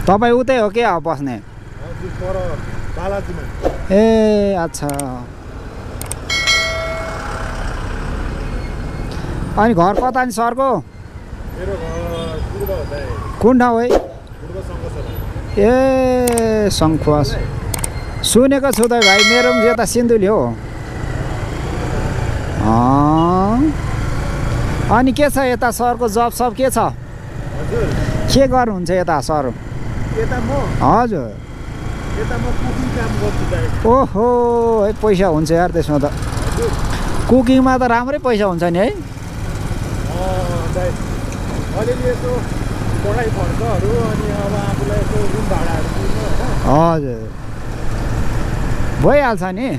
तपाईँ उतै हो के बस्ने? ए अच्छा। अनि घर कता नि सरको? कुन ठाउँ है? ए सङ्खुवा सुनेको छु त भाइ, मेरो पनि यता सिन्धुली हो। अनि के छ यता सरको जब सब के छ? के गर्नुहुन्छ यता सर? हजुर। ओहो है पैसा हुन्छ यार त्यसमा त। कुकिङमा त राम्रै पैसा हुन्छ नि है? हजुर भइहाल्छ नि।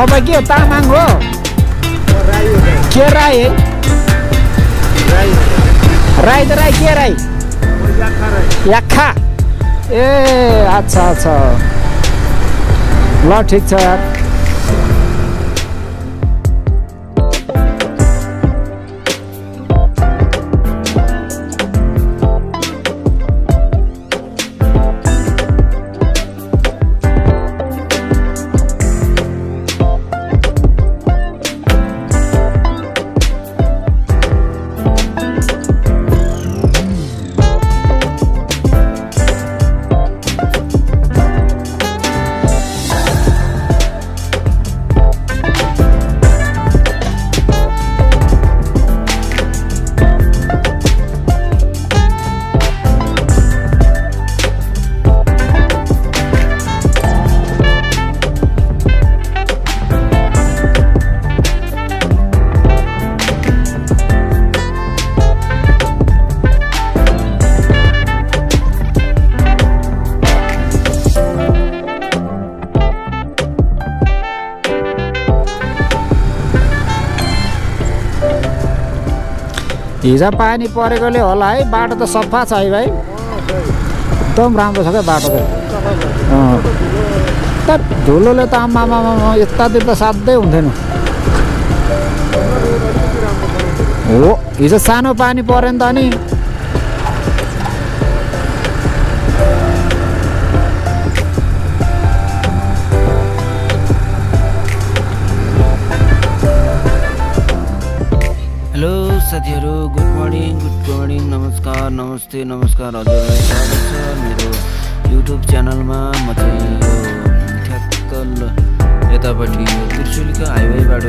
तपाईँ के तामाङ हो? के राई है? राई त राई के राई? याक्खा। ए अच्छा अच्छा ल ठिक छ यार। हिजो पानी परेकोले होला है, बाटो त सफा छ है भाइ, एकदम राम्रो छ क्या बाटो त। धुलोले त आमामा यता दिन त साध्यै हुन्थेन। हो हिजो सानो पानी पऱ्यो नि त नि। हेलो साथीहरू, गुड मर्निङ नमस्कार नमस्ते नमस्कार हजुरलाई स्वागत छ मेरो युट्युब च्यानलमा। म चाहिँ यो ठ्याक्क यतापट्टि त्रिशुलीको हाइवेबाट